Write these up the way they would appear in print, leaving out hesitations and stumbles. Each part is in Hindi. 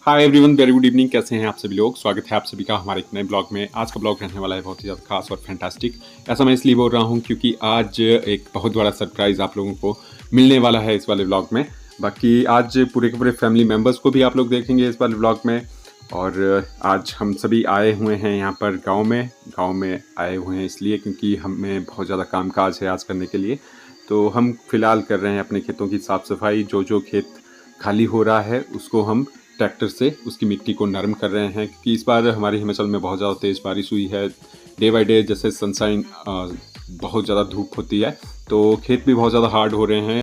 Hi everyone, very good evening. कैसे हैं आप सभी लोग? स्वागत है आप सभी का हमारे एक नए ब्लॉग में। आज का ब्लॉग रहने वाला है बहुत ही ज़्यादा खास और फैंटास्टिक। ऐसा मैं इसलिए बोल रहा हूं क्योंकि आज एक बहुत बड़ा सरप्राइज़ आप लोगों को मिलने वाला है इस वाले ब्लॉग में। बाकी आज पूरे के पूरे फैमिली मेम्बर्स को भी आप लोग देखेंगे इस वाले ब्लॉग में। और आज हम सभी आए हुए हैं यहाँ पर गाँव में आए हुए हैं इसलिए क्योंकि हमें बहुत ज़्यादा काम काज है आज करने के लिए। तो हम फिलहाल कर रहे हैं अपने खेतों की साफ़ सफाई। जो खेत खाली हो रहा है उसको हम ट्रैक्टर से उसकी मिट्टी को नरम कर रहे हैं क्योंकि इस बार हमारे हिमाचल में बहुत ज़्यादा तेज़ बारिश हुई है। डे बाय डे जैसे सनशाइन बहुत ज़्यादा धूप होती है तो खेत भी बहुत ज़्यादा हार्ड हो रहे हैं।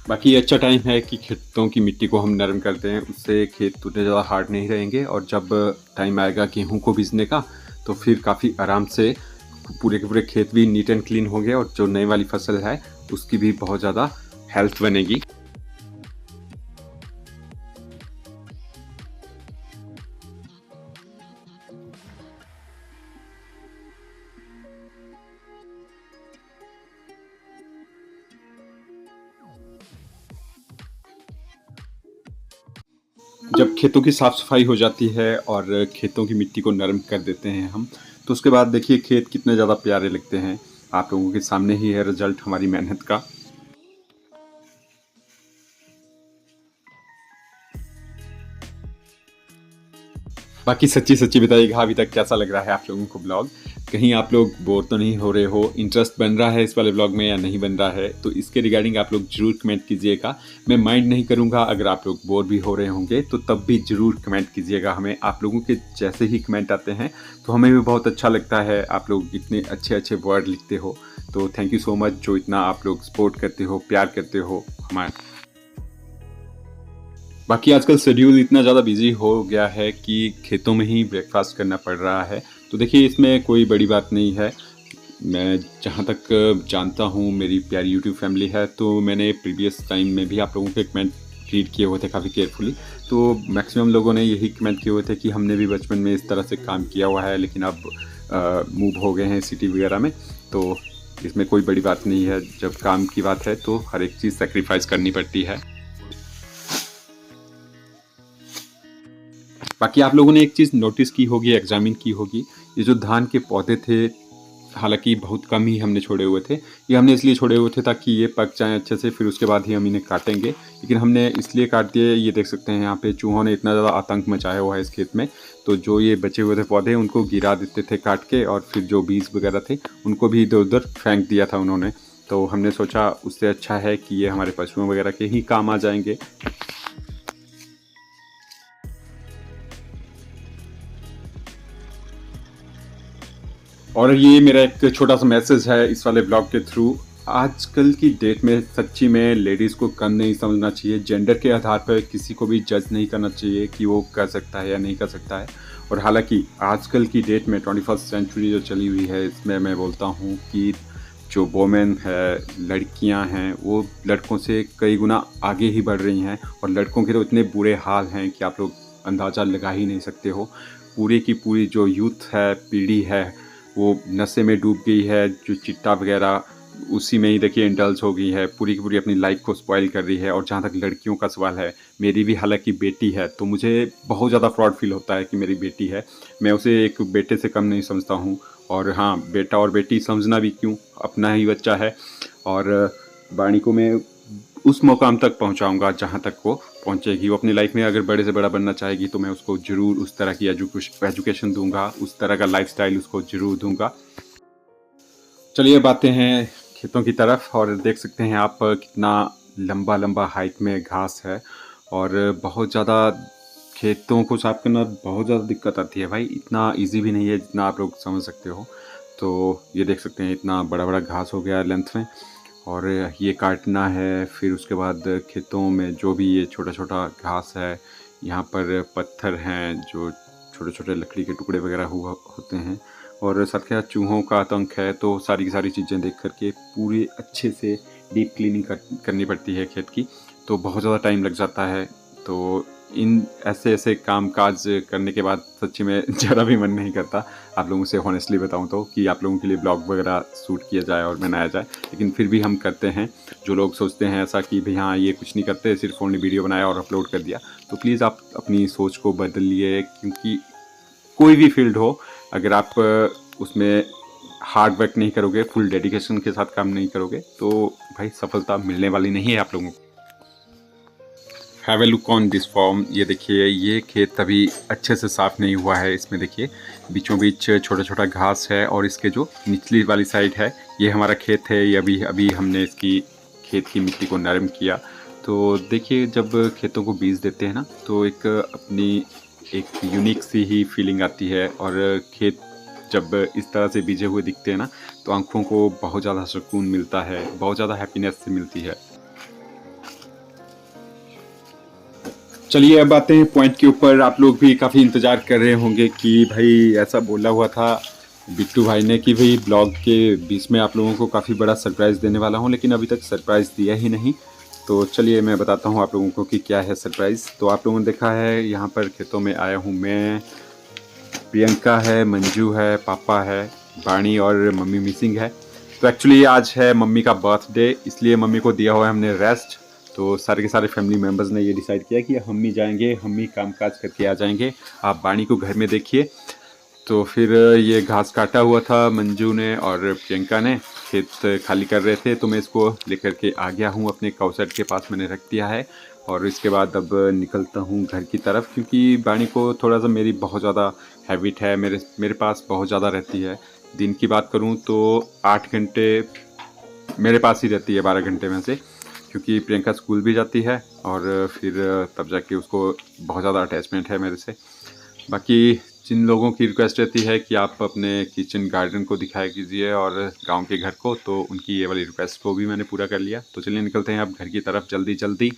बाकी ये अच्छा टाइम है कि खेतों की मिट्टी को हम नरम करते हैं, उससे खेत उतने ज़्यादा हार्ड नहीं रहेंगे और जब टाइम आएगा गेहूँ को बीजने का तो फिर काफ़ी आराम से पूरे के पूरे खेत भी नीट एंड क्लीन होंगे और जो नई वाली फसल है उसकी भी बहुत ज़्यादा हेल्थ बनेगी। जब खेतों की साफ़ सफाई हो जाती है और खेतों की मिट्टी को नरम कर देते हैं हम, तो उसके बाद देखिए खेत कितने ज़्यादा प्यारे लगते हैं। आप लोगों के सामने ही है रिजल्ट हमारी मेहनत का। बाकी सच्ची सच्ची बताइएगा अभी तक कैसा लग रहा है आप लोगों को ब्लॉग? कहीं आप लोग बोर तो नहीं हो रहे हो? इंटरेस्ट बन रहा है इस वाले ब्लॉग में या नहीं बन रहा है? तो इसके रिगार्डिंग आप लोग ज़रूर कमेंट कीजिएगा। मैं माइंड नहीं करूँगा अगर आप लोग बोर भी हो रहे होंगे तो तब भी ज़रूर कमेंट कीजिएगा हमें। आप लोगों के जैसे ही कमेंट आते हैं तो हमें भी बहुत अच्छा लगता है। आप लोग इतने अच्छे वर्ड लिखते हो तो थैंक यू सो मच जो इतना आप लोग सपोर्ट करते हो, प्यार करते हो हमारे। बाकी आजकल शेड्यूल इतना ज़्यादा बिजी हो गया है कि खेतों में ही ब्रेकफास्ट करना पड़ रहा है। तो देखिए इसमें कोई बड़ी बात नहीं है। मैं जहाँ तक जानता हूँ मेरी प्यारी यूट्यूब फैमिली है तो मैंने प्रीवियस टाइम में भी आप लोगों के कमेंट रीड किए हुए थे काफ़ी केयरफुली। तो मैक्सिमम लोगों ने यही कमेंट किए हुए थे कि हमने भी बचपन में इस तरह से काम किया हुआ है लेकिन अब मूव हो गए हैं सिटी वगैरह में। तो इसमें कोई बड़ी बात नहीं है। जब काम की बात है तो हर एक चीज़ सेक्रीफाइस करनी पड़ती है। बाकी आप लोगों ने एक चीज़ नोटिस की होगी, एग्जामिन की होगी, ये जो धान के पौधे थे, हालांकि बहुत कम ही हमने छोड़े हुए थे। ये हमने इसलिए छोड़े हुए थे ताकि ये पक जाएं अच्छे से, फिर उसके बाद ही हम इन्हें काटेंगे। लेकिन हमने इसलिए काट दिए, ये देख सकते हैं यहाँ पे चूहों ने इतना ज़्यादा आतंक मचाया हुआ है इस खेत में। तो जो ये बचे हुए थे पौधे उनको गिरा देते थे काट के और फिर जो बीज वगैरह थे उनको भी इधर उधर फेंक दिया था उन्होंने। तो हमने सोचा उससे अच्छा है कि ये हमारे पशुओं वगैरह के ही काम आ जाएंगे। और ये मेरा एक छोटा सा मैसेज है इस वाले ब्लॉग के थ्रू। आजकल की डेट में सच्ची में लेडीज़ को कम नहीं समझना चाहिए। जेंडर के आधार पर किसी को भी जज नहीं करना चाहिए कि वो कर सकता है या नहीं कर सकता है। और हालांकि आजकल की डेट में 21st सेंचुरी जो चली हुई है इसमें मैं बोलता हूँ कि जो वोमेन है, लड़कियां हैं, वो लड़कों से कई गुना आगे ही बढ़ रही हैं। और लड़कों के तो इतने बुरे हाल हैं कि आप लोग अंदाज़ा लगा ही नहीं सकते हो। पूरी की पूरी जो यूथ है, पीढ़ी है, वो नशे में डूब गई है। जो चिट्टा वगैरह उसी में ही देखिए इंडल्ज हो गई है, पूरी की पूरी अपनी लाइफ को स्पॉइल कर रही है। और जहाँ तक लड़कियों का सवाल है, मेरी भी हालांकि बेटी है तो मुझे बहुत ज़्यादा प्राउड फील होता है कि मेरी बेटी है। मैं उसे एक बेटे से कम नहीं समझता हूँ। और हाँ, बेटा और बेटी समझना भी क्यों, अपना ही बच्चा है। और वाणी को मैं उस मुकाम तक पहुंचाऊंगा जहां तक वो पहुंचेगी। वो अपनी लाइफ में अगर बड़े से बड़ा बनना चाहेगी तो मैं उसको ज़रूर उस तरह की एजुकेशन दूंगा, उस तरह का लाइफस्टाइल उसको ज़रूर दूंगा। चलिए बातें हैं खेतों की तरफ। और देख सकते हैं आप कितना लंबा लंबा हाइट में घास है और बहुत ज़्यादा खेतों को साफ करना बहुत ज़्यादा दिक्कत आती है भाई। इतना इजी भी नहीं है जितना आप लोग समझ सकते हो। तो ये देख सकते हैं इतना बड़ा बड़ा घास हो गया है लेंथ में और ये काटना है। फिर उसके बाद खेतों में जो भी ये छोटा छोटा घास है, यहाँ पर पत्थर हैं जो छोटे छोटे लकड़ी के टुकड़े वगैरह हुआ होते हैं और साथ के साथ चूहों का आतंक है। तो सारी की सारी चीज़ें देख करके पूरी अच्छे से डीप क्लीनिंग करनी पड़ती है खेत की। तो बहुत ज़्यादा टाइम लग जाता है। तो इन ऐसे काम-काज करने के बाद सच्ची में ज़रा भी मन नहीं करता, आप लोगों से हॉनेस्टली बताऊँ तो, कि आप लोगों के लिए ब्लॉग वगैरह शूट किया जाए और बनाया जाए। लेकिन फिर भी हम करते हैं। जो लोग सोचते हैं ऐसा कि भई हाँ, ये कुछ नहीं करते, सिर्फ़ ओनली वीडियो बनाया और अपलोड कर दिया, तो प्लीज़ आप अपनी सोच को बदलिए, क्योंकि कोई भी फ़ील्ड हो, अगर आप उसमें हार्ड वर्क नहीं करोगे, फुल डेडिकेशन के साथ काम नहीं करोगे, तो भाई सफलता मिलने वाली नहीं है आप लोगों को। Have a look on this form. ये देखिए, ये खेत अभी अच्छे से साफ़ नहीं हुआ है। इसमें देखिए बीचों बीच छोटा-छोटा घास है और इसके जो निचली वाली साइड है, ये हमारा खेत है। ये अभी अभी हमने इसकी खेत की मिट्टी को नरम किया। तो देखिए, जब खेतों को बीज देते हैं ना, तो एक यूनिक सी ही फीलिंग आती है, और खेत जब इस तरह से बीजे हुए दिखते हैं ना, तो आँखों को बहुत ज़्यादा सुकून मिलता है, बहुत ज़्यादा हैप्पीनेस मिलती है। चलिए अब आते हैं पॉइंट के ऊपर। आप लोग भी काफ़ी इंतज़ार कर रहे होंगे कि भाई ऐसा बोला हुआ था बिट्टू भाई ने कि भाई ब्लॉग के बीच में आप लोगों को काफ़ी बड़ा सरप्राइज़ देने वाला हूँ, लेकिन अभी तक सरप्राइज़ दिया ही नहीं। तो चलिए मैं बताता हूँ आप लोगों को कि क्या है सरप्राइज़। तो आप लोगों ने देखा है यहाँ पर खेतों में आया हूँ मैं, प्रियंका है, मंजू है, पापा है, वाणी और मम्मी मिसिंग है। तो एक्चुअली आज है मम्मी का बर्थडे, इसलिए मम्मी को दिया हुआ है हमने रेस्ट। तो सारे के सारे फैमिली मेम्बर्स ने ये डिसाइड किया कि हम ही जाएंगे, हम ही काम काज करके आ जाएंगे, आप वाणी को घर में देखिए। तो फिर ये घास काटा हुआ था मंजू ने और प्रियंका ने, खेत खाली कर रहे थे, तो मैं इसको लेकर के आ गया हूँ अपने काऊ सेट के पास, मैंने रख दिया है। और इसके बाद अब निकलता हूँ घर की तरफ, क्योंकि वाणी को थोड़ा सा मेरी बहुत ज़्यादा हैबिट है, मेरे पास बहुत ज़्यादा रहती है। दिन की बात करूँ तो 8 घंटे मेरे पास ही रहती है 12 घंटे में से, क्योंकि प्रियंका स्कूल भी जाती है और फिर तब जाके उसको बहुत ज़्यादा अटैचमेंट है मेरे से। बाकी जिन लोगों की रिक्वेस्ट रहती है कि आप अपने किचन गार्डन को दिखाया कीजिए और गांव के घर को, तो उनकी ये वाली रिक्वेस्ट को भी मैंने पूरा कर लिया। तो चलिए निकलते हैं अब घर की तरफ जल्दी जल्दी।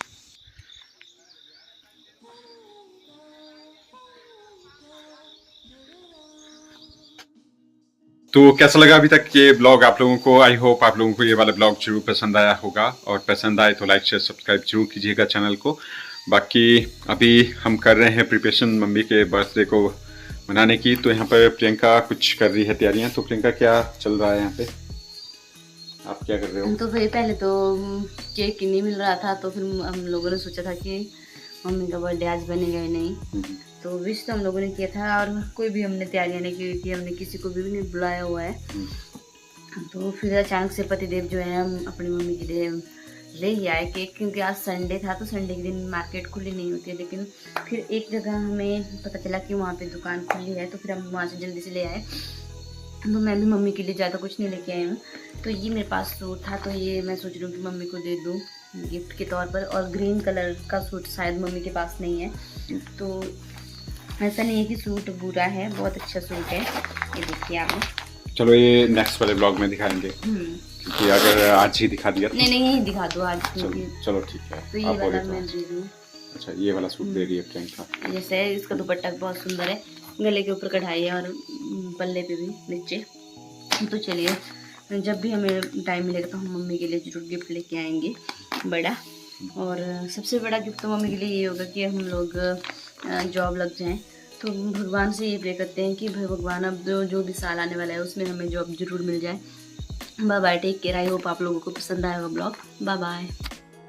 तो कैसा लगा अभी तक ये ब्लॉग आप लोगों को? आई होप आप लोगों को ये वाला ब्लॉग जरूर पसंद आया होगा, और पसंद आए तो लाइक शेयर सब्सक्राइब जरूर कीजिएगा चैनल को। बाकी अभी हम कर रहे हैं प्रिपरेशन मम्मी के बर्थडे को मनाने की। तो यहाँ पर प्रियंका कुछ कर रही है तैयारियाँ। तो प्रियंका, क्या चल रहा है यहाँ पे, आप क्या कर रहे हो? तो भाई पहले तो केक ही नहीं मिल रहा था, तो फिर हम लोगों ने सोचा था कि मम्मी का बर्थडे आज बनेगा ही नहीं। तो विश तो हम लोगों ने किया था, और कोई भी हमने तैयारियां नहीं की थी, हमने किसी को भी नहीं बुलाया हुआ है। तो फिर अचानक से पतिदेव जो है हम अपनी मम्मी के लिए ले ही आए केक, क्योंकि आज संडे था, तो संडे के दिन मार्केट खुली नहीं होती है। लेकिन फिर एक जगह हमें पता चला कि वहाँ पे दुकान खुली है, तो फिर हम वहाँ से जल्दी से ले आए। तो मैं भी मम्मी के लिए ज़्यादा कुछ नहीं लेके आई हूँ। तो ये मेरे पास सूट था, तो ये मैं सोच रही हूँ कि मम्मी को दे दूँ गिफ्ट के तौर पर। और ग्रीन कलर का सूट शायद मम्मी के पास नहीं है, तो ऐसा नहीं है कि सूट बुरा है, बहुत अच्छा सूट है। ये देखिए आप। चलो ये नेक्स्ट वाले ब्लॉग में दिखाएंगे, क्योंकि अगर आज ही दिखा दिया नहीं यही दिखा दो आज, क्योंकि चलो ठीक है। तो ये वाला मैं दे दूँ। अच्छा, ये वाला सूट दे रही है प्रियंका। जैसे इसका दुपट्टा बहुत सुंदर है, गले के ऊपर कढ़ाई है और पल्ले पे भी नीचे। तो चलिए, जब भी हमें टाइम मिलेगा तो हम मम्मी के लिए जरूर गिफ्ट लेके आएंगे बड़ा। और सबसे बड़ा गिफ्ट तो मम्मी के लिए ये होगा कि हम लोग जॉब लग जाएं। तो भगवान से ये प्रे करते हैं कि भाई भगवान, अब जो भी साल आने वाला है उसमें हमें जॉब जरूर मिल जाए। Bye bye, take care. I hope आप लोगों को पसंद आएगा ब्लॉग। Bye bye.